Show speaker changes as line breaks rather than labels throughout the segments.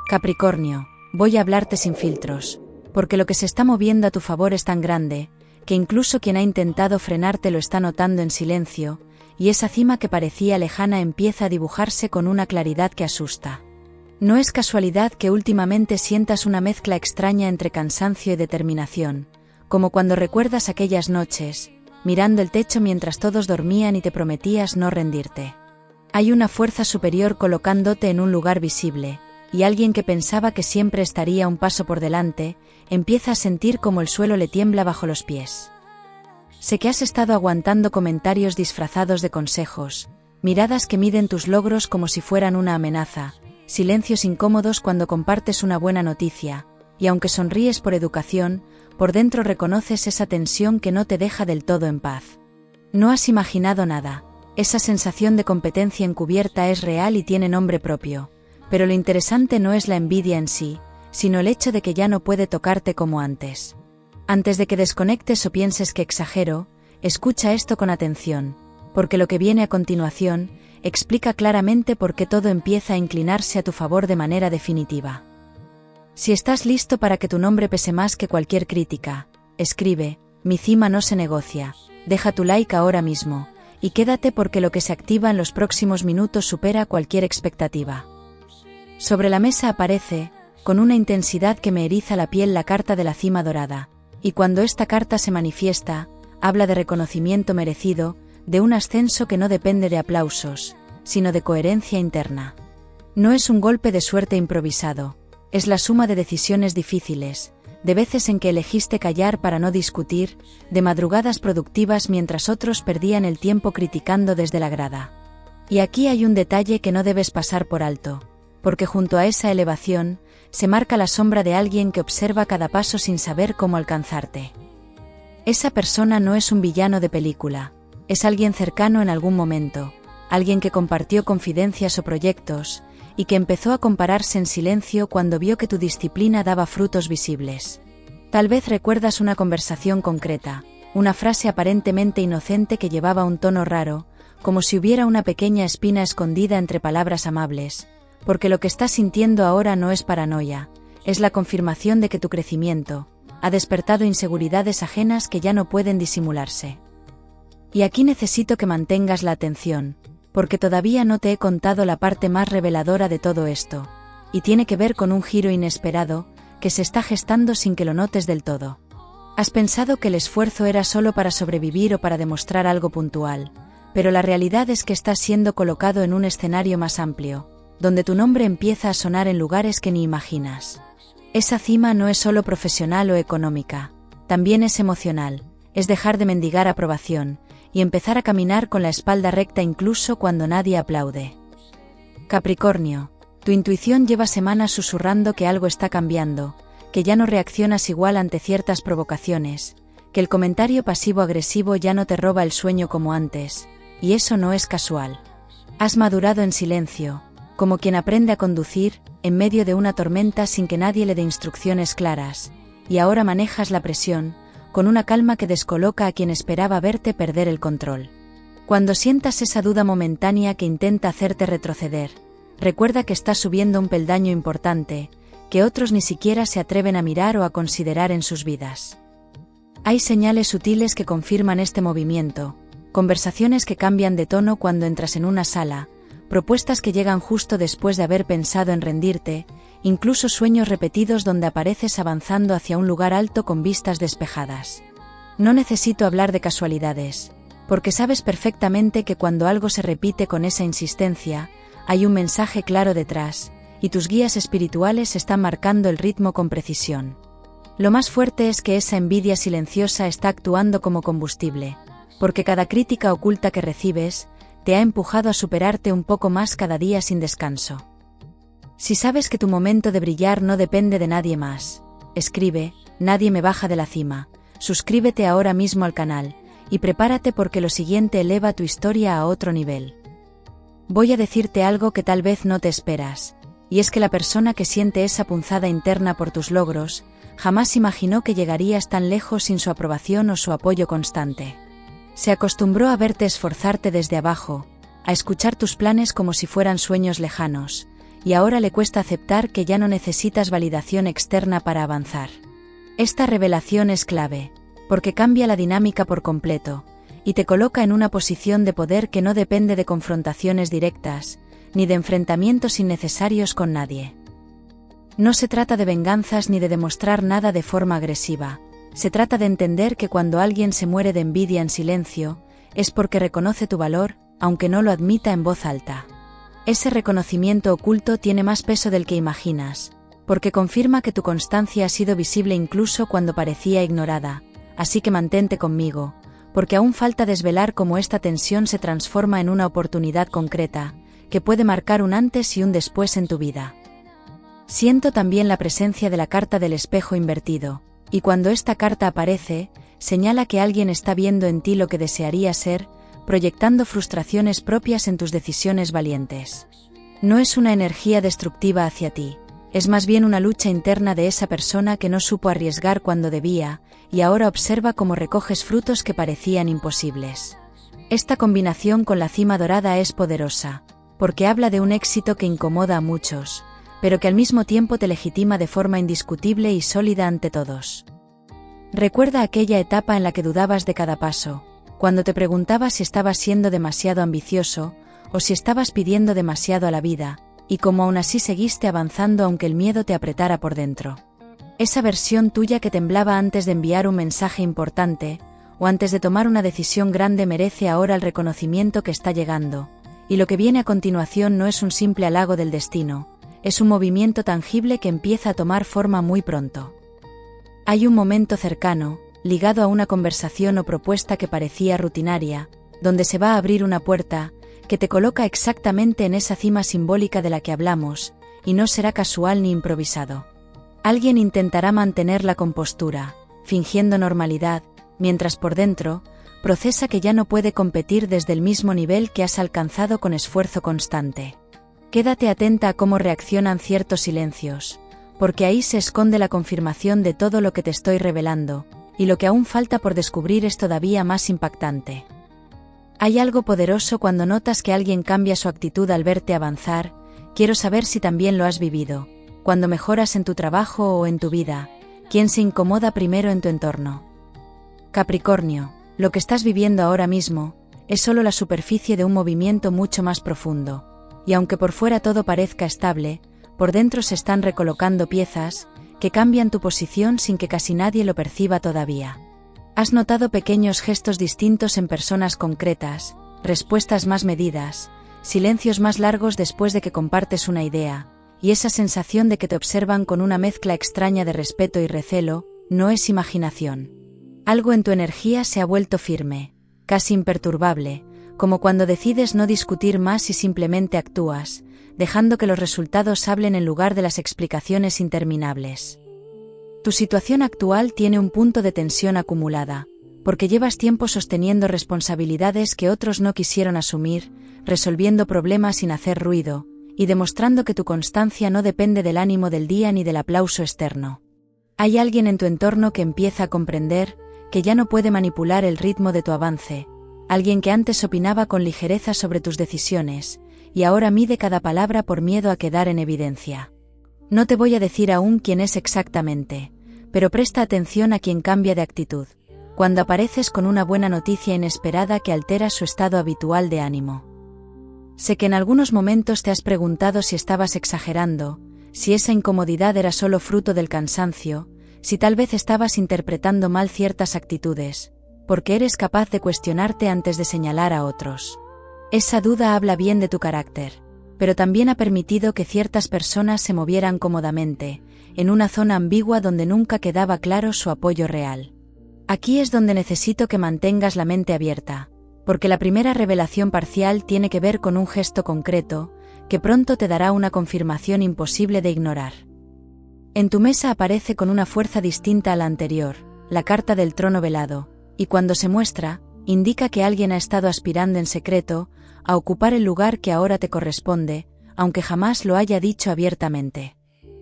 Capricornio, voy a hablarte sin filtros, porque lo que se está moviendo a tu favor es tan grande, que incluso quien ha intentado frenarte lo está notando en silencio, y esa cima que parecía lejana empieza a dibujarse con una claridad que asusta. No es casualidad que últimamente sientas una mezcla extraña entre cansancio y determinación, como cuando recuerdas aquellas noches, mirando el techo mientras todos dormían y te prometías no rendirte. Hay una fuerza superior colocándote en un lugar visible, y alguien que pensaba que siempre estaría un paso por delante, empieza a sentir como el suelo le tiembla bajo los pies. Sé que has estado aguantando comentarios disfrazados de consejos, miradas que miden tus logros como si fueran una amenaza, silencios incómodos cuando compartes una buena noticia, y aunque sonríes por educación, por dentro reconoces esa tensión que no te deja del todo en paz. No has imaginado nada, esa sensación de competencia encubierta es real y tiene nombre propio. Pero lo interesante no es la envidia en sí, sino el hecho de que ya no puede tocarte como antes. Antes de que desconectes o pienses que exagero, escucha esto con atención, porque lo que viene a continuación explica claramente por qué todo empieza a inclinarse a tu favor de manera definitiva. Si estás listo para que tu nombre pese más que cualquier crítica, escribe, mi cima no se negocia, deja tu like ahora mismo, y quédate porque lo que se activa en los próximos minutos supera cualquier expectativa. Sobre la mesa aparece, con una intensidad que me eriza la piel, la carta de la cima dorada, y cuando esta carta se manifiesta, habla de reconocimiento merecido, de un ascenso que no depende de aplausos, sino de coherencia interna. No es un golpe de suerte improvisado, es la suma de decisiones difíciles, de veces en que elegiste callar para no discutir, de madrugadas productivas mientras otros perdían el tiempo criticando desde la grada. Y aquí hay un detalle que no debes pasar por alto. Porque junto a esa elevación, se marca la sombra de alguien que observa cada paso sin saber cómo alcanzarte. Esa persona no es un villano de película, es alguien cercano en algún momento, alguien que compartió confidencias o proyectos, y que empezó a compararse en silencio cuando vio que tu disciplina daba frutos visibles. Tal vez recuerdas una conversación concreta, una frase aparentemente inocente que llevaba un tono raro, como si hubiera una pequeña espina escondida entre palabras amables, porque lo que estás sintiendo ahora no es paranoia, es la confirmación de que tu crecimiento ha despertado inseguridades ajenas que ya no pueden disimularse. Y aquí necesito que mantengas la atención, porque todavía no te he contado la parte más reveladora de todo esto, y tiene que ver con un giro inesperado que se está gestando sin que lo notes del todo. Has pensado que el esfuerzo era solo para sobrevivir o para demostrar algo puntual, pero la realidad es que estás siendo colocado en un escenario más amplio, donde tu nombre empieza a sonar en lugares que ni imaginas. Esa cima no es solo profesional o económica, también es emocional, es dejar de mendigar aprobación, y empezar a caminar con la espalda recta incluso cuando nadie aplaude. Capricornio, tu intuición lleva semanas susurrando que algo está cambiando, que ya no reaccionas igual ante ciertas provocaciones, que el comentario pasivo-agresivo ya no te roba el sueño como antes, y eso no es casual. Has madurado en silencio, como quien aprende a conducir, en medio de una tormenta sin que nadie le dé instrucciones claras, y ahora manejas la presión, con una calma que descoloca a quien esperaba verte perder el control. Cuando sientas esa duda momentánea que intenta hacerte retroceder, recuerda que estás subiendo un peldaño importante, que otros ni siquiera se atreven a mirar o a considerar en sus vidas. Hay señales sutiles que confirman este movimiento, conversaciones que cambian de tono cuando entras en una sala, propuestas que llegan justo después de haber pensado en rendirte, incluso sueños repetidos donde apareces avanzando hacia un lugar alto con vistas despejadas. No necesito hablar de casualidades, porque sabes perfectamente que cuando algo se repite con esa insistencia, hay un mensaje claro detrás, y tus guías espirituales están marcando el ritmo con precisión. Lo más fuerte es que esa envidia silenciosa está actuando como combustible, porque cada crítica oculta que recibes, te ha empujado a superarte un poco más cada día sin descanso. Si sabes que tu momento de brillar no depende de nadie más, escribe, nadie me baja de la cima, suscríbete ahora mismo al canal, y prepárate porque lo siguiente eleva tu historia a otro nivel. Voy a decirte algo que tal vez no te esperas, y es que la persona que siente esa punzada interna por tus logros, jamás imaginó que llegarías tan lejos sin su aprobación o su apoyo constante. Se acostumbró a verte esforzarte desde abajo, a escuchar tus planes como si fueran sueños lejanos, y ahora le cuesta aceptar que ya no necesitas validación externa para avanzar. Esta revelación es clave, porque cambia la dinámica por completo, y te coloca en una posición de poder que no depende de confrontaciones directas, ni de enfrentamientos innecesarios con nadie. No se trata de venganzas ni de demostrar nada de forma agresiva, se trata de entender que cuando alguien se muere de envidia en silencio, es porque reconoce tu valor, aunque no lo admita en voz alta. Ese reconocimiento oculto tiene más peso del que imaginas, porque confirma que tu constancia ha sido visible incluso cuando parecía ignorada, así que mantente conmigo, porque aún falta desvelar cómo esta tensión se transforma en una oportunidad concreta, que puede marcar un antes y un después en tu vida. Siento también la presencia de la carta del espejo invertido, y cuando esta carta aparece, señala que alguien está viendo en ti lo que desearía ser, proyectando frustraciones propias en tus decisiones valientes. No es una energía destructiva hacia ti, es más bien una lucha interna de esa persona que no supo arriesgar cuando debía, y ahora observa cómo recoges frutos que parecían imposibles. Esta combinación con la cima dorada es poderosa, porque habla de un éxito que incomoda a muchos, pero que al mismo tiempo te legitima de forma indiscutible y sólida ante todos. Recuerda aquella etapa en la que dudabas de cada paso, cuando te preguntabas si estabas siendo demasiado ambicioso, o si estabas pidiendo demasiado a la vida, y cómo aún así seguiste avanzando aunque el miedo te apretara por dentro. Esa versión tuya que temblaba antes de enviar un mensaje importante, o antes de tomar una decisión grande merece ahora el reconocimiento que está llegando, y lo que viene a continuación no es un simple halago del destino, es un movimiento tangible que empieza a tomar forma muy pronto. Hay un momento cercano, ligado a una conversación o propuesta que parecía rutinaria, donde se va a abrir una puerta, que te coloca exactamente en esa cima simbólica de la que hablamos, y no será casual ni improvisado. Alguien intentará mantener la compostura, fingiendo normalidad, mientras por dentro, procesa que ya no puede competir desde el mismo nivel que has alcanzado con esfuerzo constante. Quédate atenta a cómo reaccionan ciertos silencios, porque ahí se esconde la confirmación de todo lo que te estoy revelando, y lo que aún falta por descubrir es todavía más impactante. Hay algo poderoso cuando notas que alguien cambia su actitud al verte avanzar, quiero saber si también lo has vivido, cuando mejoras en tu trabajo o en tu vida, ¿quién se incomoda primero en tu entorno? Capricornio, lo que estás viviendo ahora mismo, es solo la superficie de un movimiento mucho más profundo, y aunque por fuera todo parezca estable, por dentro se están recolocando piezas, que cambian tu posición sin que casi nadie lo perciba todavía. Has notado pequeños gestos distintos en personas concretas, respuestas más medidas, silencios más largos después de que compartes una idea, y esa sensación de que te observan con una mezcla extraña de respeto y recelo, no es imaginación. Algo en tu energía se ha vuelto firme, casi imperturbable, como cuando decides no discutir más y simplemente actúas, dejando que los resultados hablen en lugar de las explicaciones interminables. Tu situación actual tiene un punto de tensión acumulada, porque llevas tiempo sosteniendo responsabilidades que otros no quisieron asumir, resolviendo problemas sin hacer ruido, y demostrando que tu constancia no depende del ánimo del día ni del aplauso externo. Hay alguien en tu entorno que empieza a comprender que ya no puede manipular el ritmo de tu avance, alguien que antes opinaba con ligereza sobre tus decisiones, y ahora mide cada palabra por miedo a quedar en evidencia. No te voy a decir aún quién es exactamente, pero presta atención a quien cambia de actitud, cuando apareces con una buena noticia inesperada que altera su estado habitual de ánimo. Sé que en algunos momentos te has preguntado si estabas exagerando, si esa incomodidad era solo fruto del cansancio, si tal vez estabas interpretando mal ciertas actitudes, porque eres capaz de cuestionarte antes de señalar a otros. Esa duda habla bien de tu carácter, pero también ha permitido que ciertas personas se movieran cómodamente, en una zona ambigua donde nunca quedaba claro su apoyo real. Aquí es donde necesito que mantengas la mente abierta, porque la primera revelación parcial tiene que ver con un gesto concreto, que pronto te dará una confirmación imposible de ignorar. En tu mesa aparece con una fuerza distinta a la anterior, la carta del trono velado, y cuando se muestra, indica que alguien ha estado aspirando en secreto a ocupar el lugar que ahora te corresponde, aunque jamás lo haya dicho abiertamente.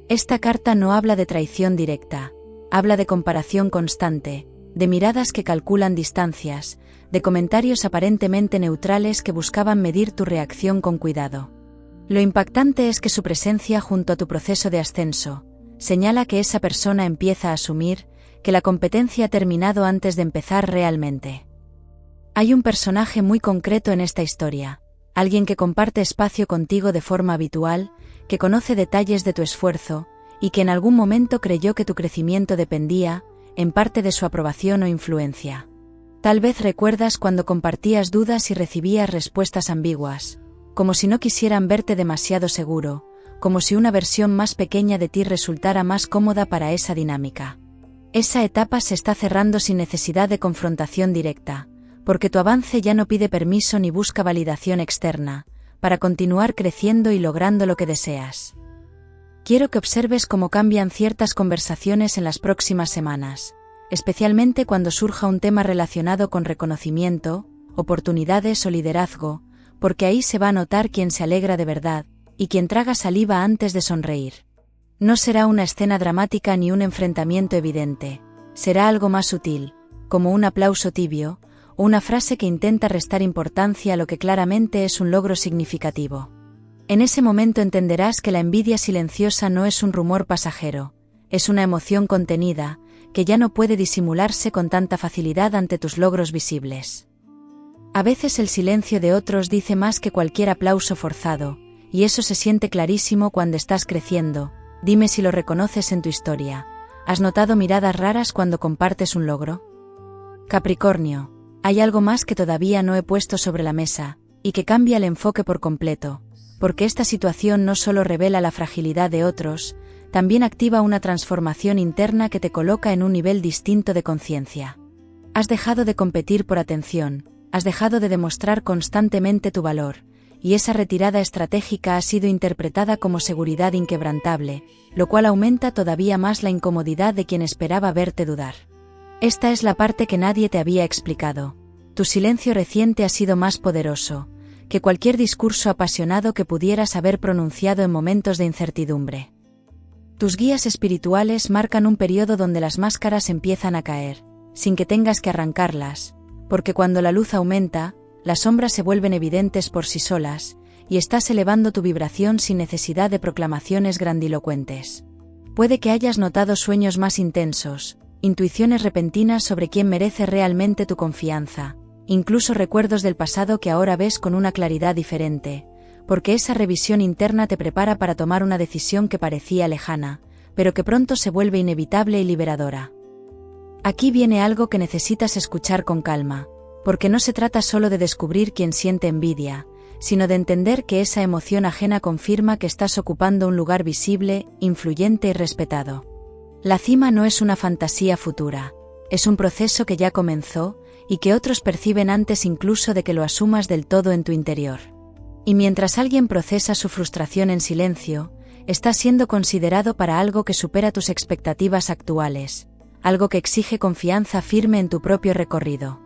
Esta carta no habla de traición directa, habla de comparación constante, de miradas que calculan distancias, de comentarios aparentemente neutrales que buscaban medir tu reacción con cuidado. Lo impactante es que su presencia junto a tu proceso de ascenso señala que esa persona empieza a asumir que la competencia ha terminado antes de empezar realmente. Hay un personaje muy concreto en esta historia, alguien que comparte espacio contigo de forma habitual, que conoce detalles de tu esfuerzo, y que en algún momento creyó que tu crecimiento dependía, en parte, de su aprobación o influencia. Tal vez recuerdas cuando compartías dudas y recibías respuestas ambiguas, como si no quisieran verte demasiado seguro, como si una versión más pequeña de ti resultara más cómoda para esa dinámica. Esa etapa se está cerrando sin necesidad de confrontación directa, porque tu avance ya no pide permiso ni busca validación externa, para continuar creciendo y logrando lo que deseas. Quiero que observes cómo cambian ciertas conversaciones en las próximas semanas, especialmente cuando surja un tema relacionado con reconocimiento, oportunidades o liderazgo, porque ahí se va a notar quién se alegra de verdad, y quien traga saliva antes de sonreír. No será una escena dramática ni un enfrentamiento evidente, será algo más sutil, como un aplauso tibio, o una frase que intenta restar importancia a lo que claramente es un logro significativo. En ese momento entenderás que la envidia silenciosa no es un rumor pasajero, es una emoción contenida, que ya no puede disimularse con tanta facilidad ante tus logros visibles. A veces el silencio de otros dice más que cualquier aplauso forzado, y eso se siente clarísimo cuando estás creciendo. Dime si lo reconoces en tu historia. ¿Has notado miradas raras cuando compartes un logro? Capricornio, hay algo más que todavía no he puesto sobre la mesa, y que cambia el enfoque por completo, porque esta situación no solo revela la fragilidad de otros, también activa una transformación interna que te coloca en un nivel distinto de conciencia. Has dejado de competir por atención, has dejado de demostrar constantemente tu valor, y esa retirada estratégica ha sido interpretada como seguridad inquebrantable, lo cual aumenta todavía más la incomodidad de quien esperaba verte dudar. Esta es la parte que nadie te había explicado. Tu silencio reciente ha sido más poderoso que cualquier discurso apasionado que pudieras haber pronunciado en momentos de incertidumbre. Tus guías espirituales marcan un periodo donde las máscaras empiezan a caer, sin que tengas que arrancarlas, porque cuando la luz aumenta, las sombras se vuelven evidentes por sí solas, y estás elevando tu vibración sin necesidad de proclamaciones grandilocuentes. Puede que hayas notado sueños más intensos, intuiciones repentinas sobre quién merece realmente tu confianza, incluso recuerdos del pasado que ahora ves con una claridad diferente, porque esa revisión interna te prepara para tomar una decisión que parecía lejana, pero que pronto se vuelve inevitable y liberadora. Aquí viene algo que necesitas escuchar con calma, porque no se trata solo de descubrir quién siente envidia, sino de entender que esa emoción ajena confirma que estás ocupando un lugar visible, influyente y respetado. La cima no es una fantasía futura, es un proceso que ya comenzó, y que otros perciben antes incluso de que lo asumas del todo en tu interior. Y mientras alguien procesa su frustración en silencio, estás siendo considerado para algo que supera tus expectativas actuales, algo que exige confianza firme en tu propio recorrido.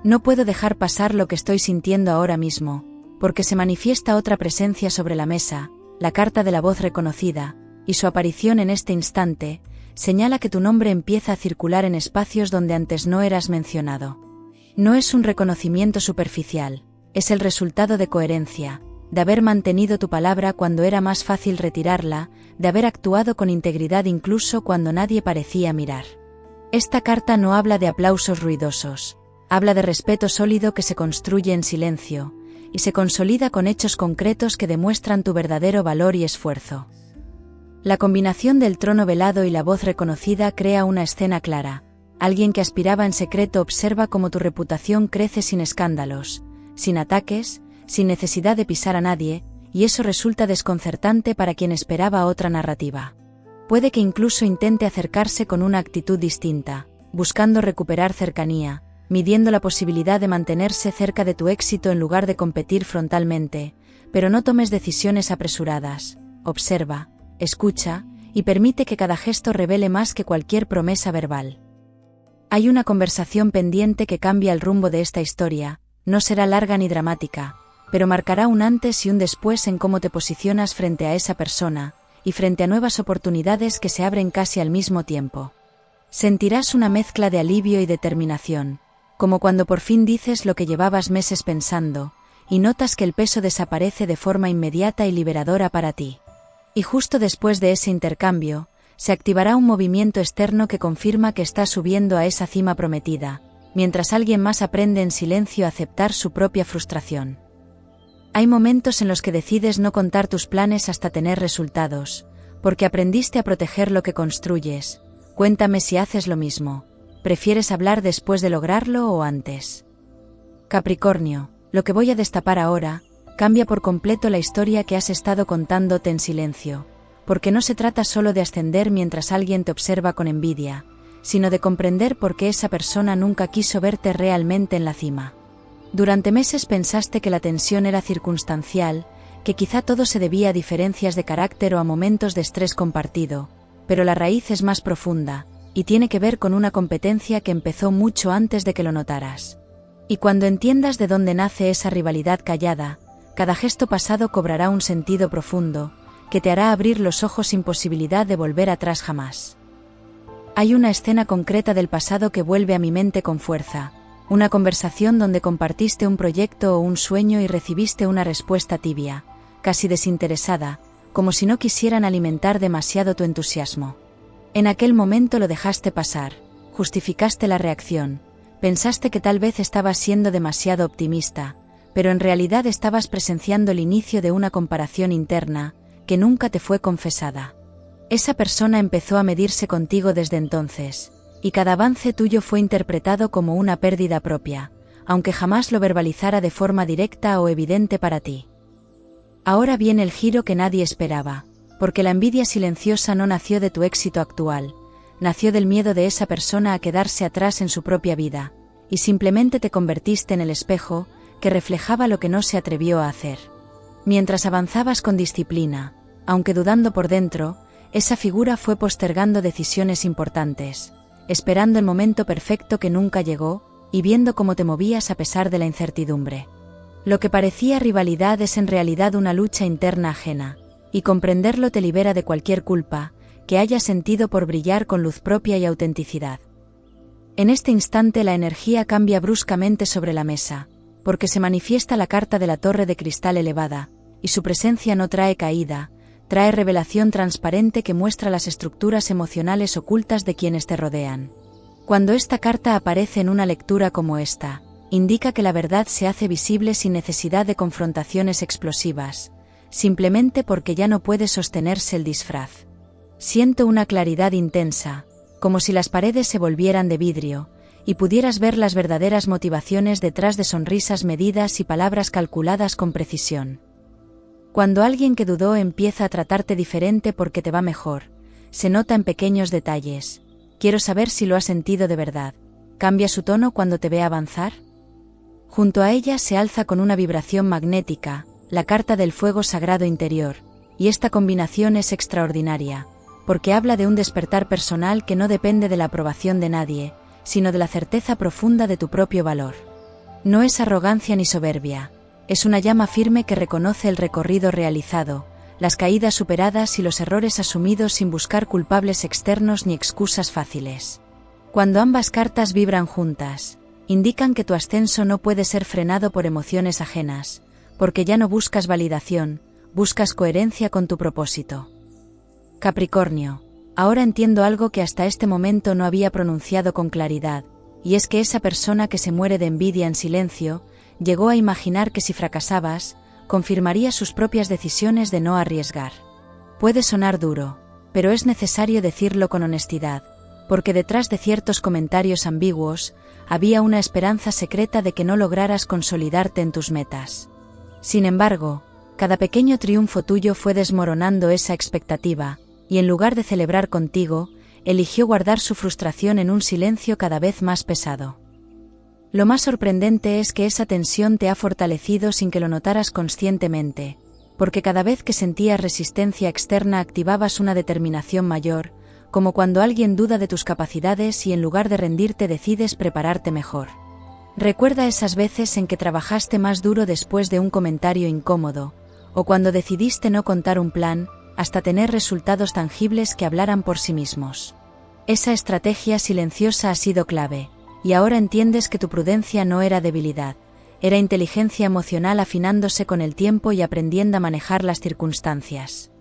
No puedo dejar pasar lo que estoy sintiendo ahora mismo, porque se manifiesta otra presencia sobre la mesa, la carta de la voz reconocida, y su aparición en este instante, señala que tu nombre empieza a circular en espacios donde antes no eras mencionado. No es un reconocimiento superficial, es el resultado de coherencia, de haber mantenido tu palabra cuando era más fácil retirarla, de haber actuado con integridad incluso cuando nadie parecía mirar. Esta carta no habla de aplausos ruidosos. Habla de respeto sólido que se construye en silencio, y se consolida con hechos concretos que demuestran tu verdadero valor y esfuerzo. La combinación del trono velado y la voz reconocida crea una escena clara. Alguien que aspiraba en secreto observa cómo tu reputación crece sin escándalos, sin ataques, sin necesidad de pisar a nadie, y eso resulta desconcertante para quien esperaba otra narrativa. Puede que incluso intente acercarse con una actitud distinta, buscando recuperar cercanía, midiendo la posibilidad de mantenerse cerca de tu éxito en lugar de competir frontalmente, pero no tomes decisiones apresuradas. Observa, escucha, y permite que cada gesto revele más que cualquier promesa verbal. Hay una conversación pendiente que cambia el rumbo de esta historia, no será larga ni dramática, pero marcará un antes y un después en cómo te posicionas frente a esa persona, y frente a nuevas oportunidades que se abren casi al mismo tiempo. Sentirás una mezcla de alivio y determinación, como cuando por fin dices lo que llevabas meses pensando, y notas que el peso desaparece de forma inmediata y liberadora para ti. Y justo después de ese intercambio, se activará un movimiento externo que confirma que estás subiendo a esa cima prometida, mientras alguien más aprende en silencio a aceptar su propia frustración. Hay momentos en los que decides no contar tus planes hasta tener resultados, porque aprendiste a proteger lo que construyes. Cuéntame si haces lo mismo. ¿Prefieres hablar después de lograrlo o antes? Capricornio, lo que voy a destapar ahora, cambia por completo la historia que has estado contándote en silencio, porque no se trata solo de ascender mientras alguien te observa con envidia, sino de comprender por qué esa persona nunca quiso verte realmente en la cima. Durante meses pensaste que la tensión era circunstancial, que quizá todo se debía a diferencias de carácter o a momentos de estrés compartido, pero la raíz es más profunda, y tiene que ver con una competencia que empezó mucho antes de que lo notaras. Y cuando entiendas de dónde nace esa rivalidad callada, cada gesto pasado cobrará un sentido profundo, que te hará abrir los ojos sin posibilidad de volver atrás jamás. Hay una escena concreta del pasado que vuelve a mi mente con fuerza, una conversación donde compartiste un proyecto o un sueño y recibiste una respuesta tibia, casi desinteresada, como si no quisieran alimentar demasiado tu entusiasmo. En aquel momento lo dejaste pasar, justificaste la reacción, pensaste que tal vez estabas siendo demasiado optimista, pero en realidad estabas presenciando el inicio de una comparación interna, que nunca te fue confesada. Esa persona empezó a medirse contigo desde entonces, y cada avance tuyo fue interpretado como una pérdida propia, aunque jamás lo verbalizara de forma directa o evidente para ti. Ahora viene el giro que nadie esperaba, porque la envidia silenciosa no nació de tu éxito actual, nació del miedo de esa persona a quedarse atrás en su propia vida, y simplemente te convertiste en el espejo que reflejaba lo que no se atrevió a hacer. Mientras avanzabas con disciplina, aunque dudando por dentro, esa figura fue postergando decisiones importantes, esperando el momento perfecto que nunca llegó, y viendo cómo te movías a pesar de la incertidumbre. Lo que parecía rivalidad es en realidad una lucha interna ajena, y comprenderlo te libera de cualquier culpa que hayas sentido por brillar con luz propia y autenticidad. En este instante la energía cambia bruscamente sobre la mesa, porque se manifiesta la carta de la torre de cristal elevada, y su presencia no trae caída, trae revelación transparente que muestra las estructuras emocionales ocultas de quienes te rodean. Cuando esta carta aparece en una lectura como esta, indica que la verdad se hace visible sin necesidad de confrontaciones explosivas, simplemente porque ya no puede sostenerse el disfraz. Siento una claridad intensa, como si las paredes se volvieran de vidrio, y pudieras ver las verdaderas motivaciones detrás de sonrisas medidas y palabras calculadas con precisión. Cuando alguien que dudó empieza a tratarte diferente porque te va mejor, se nota en pequeños detalles. Quiero saber si lo has sentido de verdad. ¿Cambia su tono cuando te ve avanzar? Junto a ella se alza con una vibración magnética, la carta del fuego sagrado interior, y esta combinación es extraordinaria, porque habla de un despertar personal que no depende de la aprobación de nadie, sino de la certeza profunda de tu propio valor. No es arrogancia ni soberbia. Es una llama firme que reconoce el recorrido realizado, las caídas superadas y los errores asumidos sin buscar culpables externos ni excusas fáciles. Cuando ambas cartas vibran juntas, indican que tu ascenso no puede ser frenado por emociones ajenas, porque ya no buscas validación, buscas coherencia con tu propósito. Capricornio, ahora entiendo algo que hasta este momento no había pronunciado con claridad, y es que esa persona que se muere de envidia en silencio, llegó a imaginar que si fracasabas, confirmaría sus propias decisiones de no arriesgar. Puede sonar duro, pero es necesario decirlo con honestidad, porque detrás de ciertos comentarios ambiguos, había una esperanza secreta de que no lograras consolidarte en tus metas. Sin embargo, cada pequeño triunfo tuyo fue desmoronando esa expectativa, y en lugar de celebrar contigo, eligió guardar su frustración en un silencio cada vez más pesado. Lo más sorprendente es que esa tensión te ha fortalecido sin que lo notaras conscientemente, porque cada vez que sentías resistencia externa activabas una determinación mayor, como cuando alguien duda de tus capacidades y en lugar de rendirte decides prepararte mejor. Recuerda esas veces en que trabajaste más duro después de un comentario incómodo, o cuando decidiste no contar un plan, hasta tener resultados tangibles que hablaran por sí mismos. Esa estrategia silenciosa ha sido clave. Y ahora entiendes que tu prudencia no era debilidad, era inteligencia emocional afinándose con el tiempo y aprendiendo a manejar las circunstancias.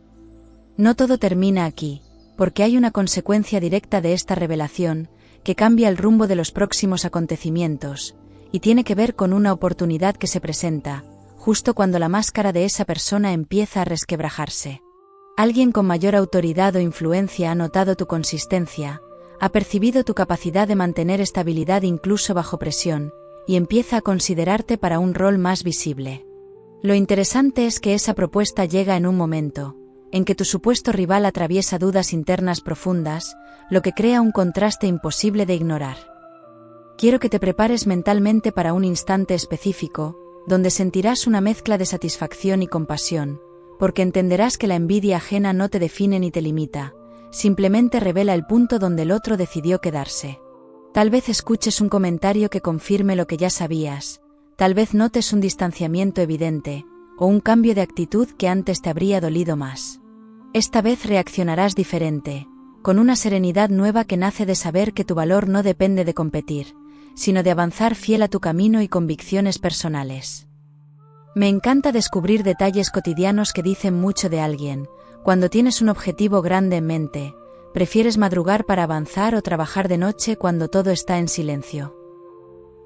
No todo termina aquí, porque hay una consecuencia directa de esta revelación, que cambia el rumbo de los próximos acontecimientos, y tiene que ver con una oportunidad que se presenta, justo cuando la máscara de esa persona empieza a resquebrajarse. Alguien con mayor autoridad o influencia ha notado tu consistencia, ha percibido tu capacidad de mantener estabilidad incluso bajo presión, y empieza a considerarte para un rol más visible. Lo interesante es que esa propuesta llega en un momento en que tu supuesto rival atraviesa dudas internas profundas, lo que crea un contraste imposible de ignorar. Quiero que te prepares mentalmente para un instante específico, donde sentirás una mezcla de satisfacción y compasión, porque entenderás que la envidia ajena no te define ni te limita, simplemente revela el punto donde el otro decidió quedarse. Tal vez escuches un comentario que confirme lo que ya sabías, tal vez notes un distanciamiento evidente, o un cambio de actitud que antes te habría dolido más. Esta vez reaccionarás diferente, con una serenidad nueva que nace de saber que tu valor no depende de competir, sino de avanzar fiel a tu camino y convicciones personales. Me encanta descubrir detalles cotidianos que dicen mucho de alguien. Cuando tienes un objetivo grande en mente, prefieres madrugar para avanzar o trabajar de noche cuando todo está en silencio.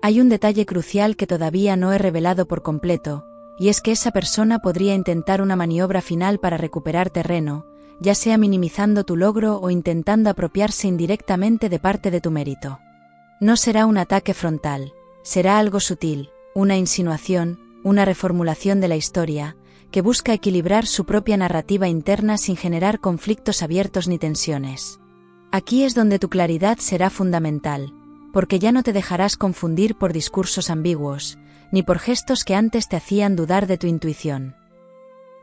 Hay un detalle crucial que todavía no he revelado por completo, y es que esa persona podría intentar una maniobra final para recuperar terreno, ya sea minimizando tu logro o intentando apropiarse indirectamente de parte de tu mérito. No será un ataque frontal, será algo sutil, una insinuación, una reformulación de la historia, que busca equilibrar su propia narrativa interna sin generar conflictos abiertos ni tensiones. Aquí es donde tu claridad será fundamental, porque ya no te dejarás confundir por discursos ambiguos, ni por gestos que antes te hacían dudar de tu intuición.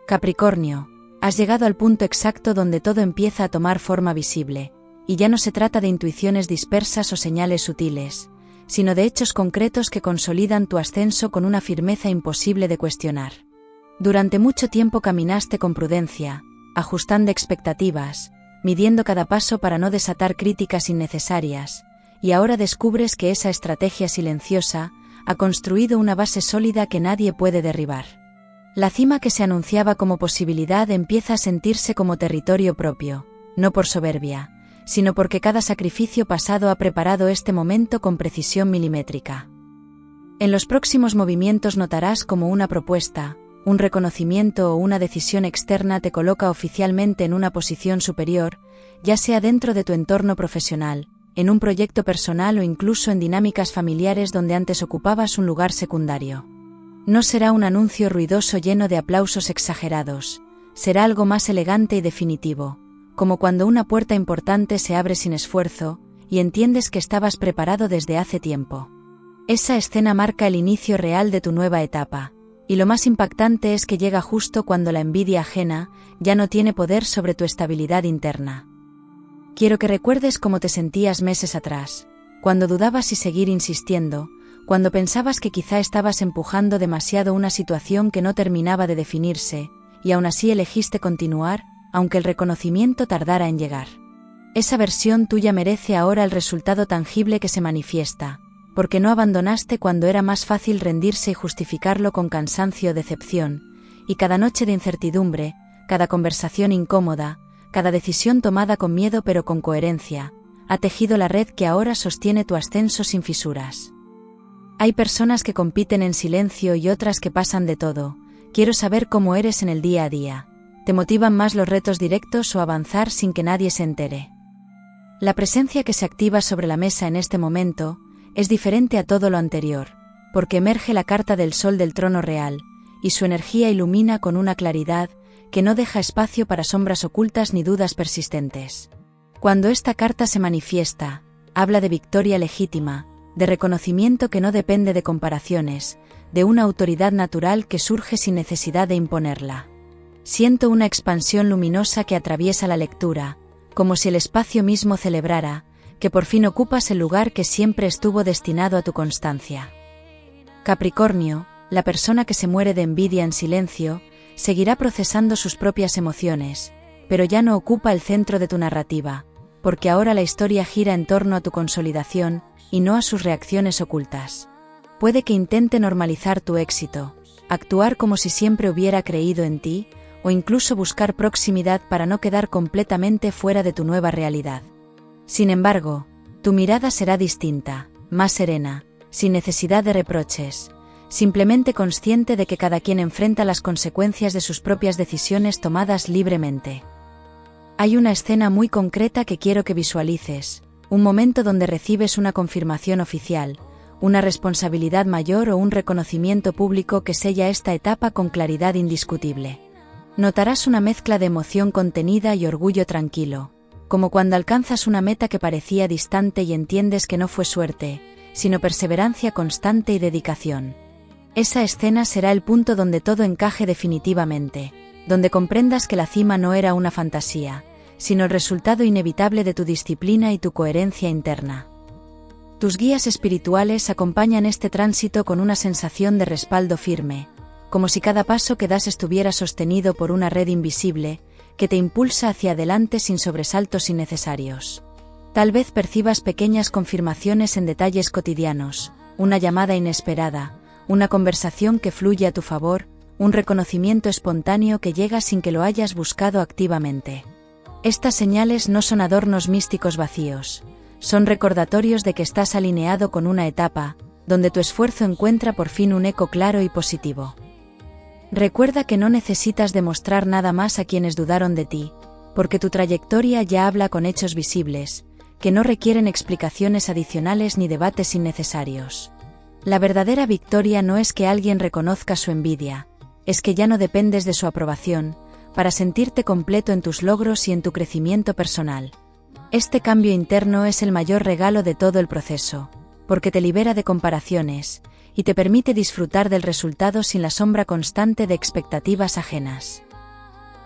Capricornio, has llegado al punto exacto donde todo empieza a tomar forma visible, y ya no se trata de intuiciones dispersas o señales sutiles, sino de hechos concretos que consolidan tu ascenso con una firmeza imposible de cuestionar. Durante mucho tiempo caminaste con prudencia, ajustando expectativas, midiendo cada paso para no desatar críticas innecesarias, y ahora descubres que esa estrategia silenciosa ha construido una base sólida que nadie puede derribar. La cima que se anunciaba como posibilidad empieza a sentirse como territorio propio, no por soberbia, sino porque cada sacrificio pasado ha preparado este momento con precisión milimétrica. En los próximos movimientos notarás como una propuesta, un reconocimiento o una decisión externa te coloca oficialmente en una posición superior, ya sea dentro de tu entorno profesional, en un proyecto personal o incluso en dinámicas familiares donde antes ocupabas un lugar secundario. No será un anuncio ruidoso lleno de aplausos exagerados, será algo más elegante y definitivo, como cuando una puerta importante se abre sin esfuerzo, y entiendes que estabas preparado desde hace tiempo. Esa escena marca el inicio real de tu nueva etapa, y lo más impactante es que llega justo cuando la envidia ajena ya no tiene poder sobre tu estabilidad interna. Quiero que recuerdes cómo te sentías meses atrás, cuando dudabas si seguir insistiendo, cuando pensabas que quizá estabas empujando demasiado una situación que no terminaba de definirse, y aún así elegiste continuar, aunque el reconocimiento tardara en llegar. Esa versión tuya merece ahora el resultado tangible que se manifiesta, porque no abandonaste cuando era más fácil rendirse y justificarlo con cansancio o decepción, y cada noche de incertidumbre, cada conversación incómoda, cada decisión tomada con miedo pero con coherencia, ha tejido la red que ahora sostiene tu ascenso sin fisuras. Hay personas que compiten en silencio y otras que pasan de todo. Quiero saber cómo eres en el día a día. ¿Te motivan más los retos directos o avanzar sin que nadie se entere? La presencia que se activa sobre la mesa en este momento es diferente a todo lo anterior, porque emerge la carta del Sol del trono real, y su energía ilumina con una claridad que no deja espacio para sombras ocultas ni dudas persistentes. Cuando esta carta se manifiesta, habla de victoria legítima, de reconocimiento que no depende de comparaciones, de una autoridad natural que surge sin necesidad de imponerla. Siento una expansión luminosa que atraviesa la lectura, como si el espacio mismo celebrara que por fin ocupas el lugar que siempre estuvo destinado a tu constancia. Capricornio, la persona que se muere de envidia en silencio, seguirá procesando sus propias emociones, pero ya no ocupa el centro de tu narrativa, porque ahora la historia gira en torno a tu consolidación y no a sus reacciones ocultas. Puede que intente normalizar tu éxito, actuar como si siempre hubiera creído en ti, o incluso buscar proximidad para no quedar completamente fuera de tu nueva realidad. Sin embargo, tu mirada será distinta, más serena, sin necesidad de reproches, simplemente consciente de que cada quien enfrenta las consecuencias de sus propias decisiones tomadas libremente. Hay una escena muy concreta que quiero que visualices, un momento donde recibes una confirmación oficial, una responsabilidad mayor o un reconocimiento público que sella esta etapa con claridad indiscutible. Notarás una mezcla de emoción contenida y orgullo tranquilo, como cuando alcanzas una meta que parecía distante y entiendes que no fue suerte, sino perseverancia constante y dedicación. Esa escena será el punto donde todo encaje definitivamente, donde comprendas que la cima no era una fantasía, sino el resultado inevitable de tu disciplina y tu coherencia interna. Tus guías espirituales acompañan este tránsito con una sensación de respaldo firme, como si cada paso que das estuviera sostenido por una red invisible, que te impulsa hacia adelante sin sobresaltos innecesarios. Tal vez percibas pequeñas confirmaciones en detalles cotidianos, una llamada inesperada, una conversación que fluye a tu favor, un reconocimiento espontáneo que llega sin que lo hayas buscado activamente. Estas señales no son adornos místicos vacíos, son recordatorios de que estás alineado con una etapa, donde tu esfuerzo encuentra por fin un eco claro y positivo. Recuerda que no necesitas demostrar nada más a quienes dudaron de ti, porque tu trayectoria ya habla con hechos visibles, que no requieren explicaciones adicionales ni debates innecesarios. La verdadera victoria no es que alguien reconozca su envidia, es que ya no dependes de su aprobación, para sentirte completo en tus logros y en tu crecimiento personal. Este cambio interno es el mayor regalo de todo el proceso, porque te libera de comparaciones, y te permite disfrutar del resultado sin la sombra constante de expectativas ajenas.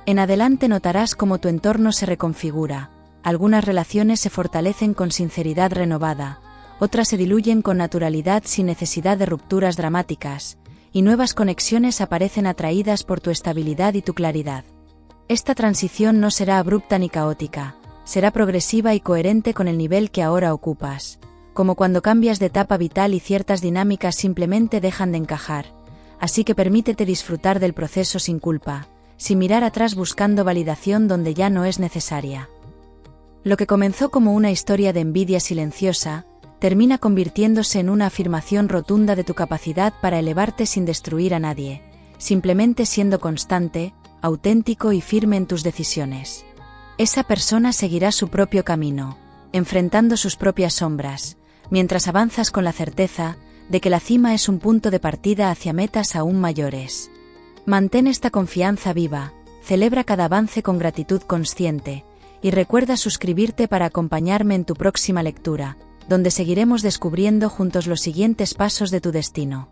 En adelante notarás cómo tu entorno se reconfigura, algunas relaciones se fortalecen con sinceridad renovada, otras se diluyen con naturalidad sin necesidad de rupturas dramáticas, y nuevas conexiones aparecen atraídas por tu estabilidad y tu claridad. Esta transición no será abrupta ni caótica, será progresiva y coherente con el nivel que ahora ocupas, como cuando cambias de etapa vital y ciertas dinámicas simplemente dejan de encajar, así que permítete disfrutar del proceso sin culpa, sin mirar atrás buscando validación donde ya no es necesaria. Lo que comenzó como una historia de envidia silenciosa, termina convirtiéndose en una afirmación rotunda de tu capacidad para elevarte sin destruir a nadie, simplemente siendo constante, auténtico y firme en tus decisiones. Esa persona seguirá su propio camino, enfrentando sus propias sombras, mientras avanzas con la certeza de que la cima es un punto de partida hacia metas aún mayores. Mantén esta confianza viva, celebra cada avance con gratitud consciente, y recuerda suscribirte para acompañarme en tu próxima lectura, donde seguiremos descubriendo juntos los siguientes pasos de tu destino.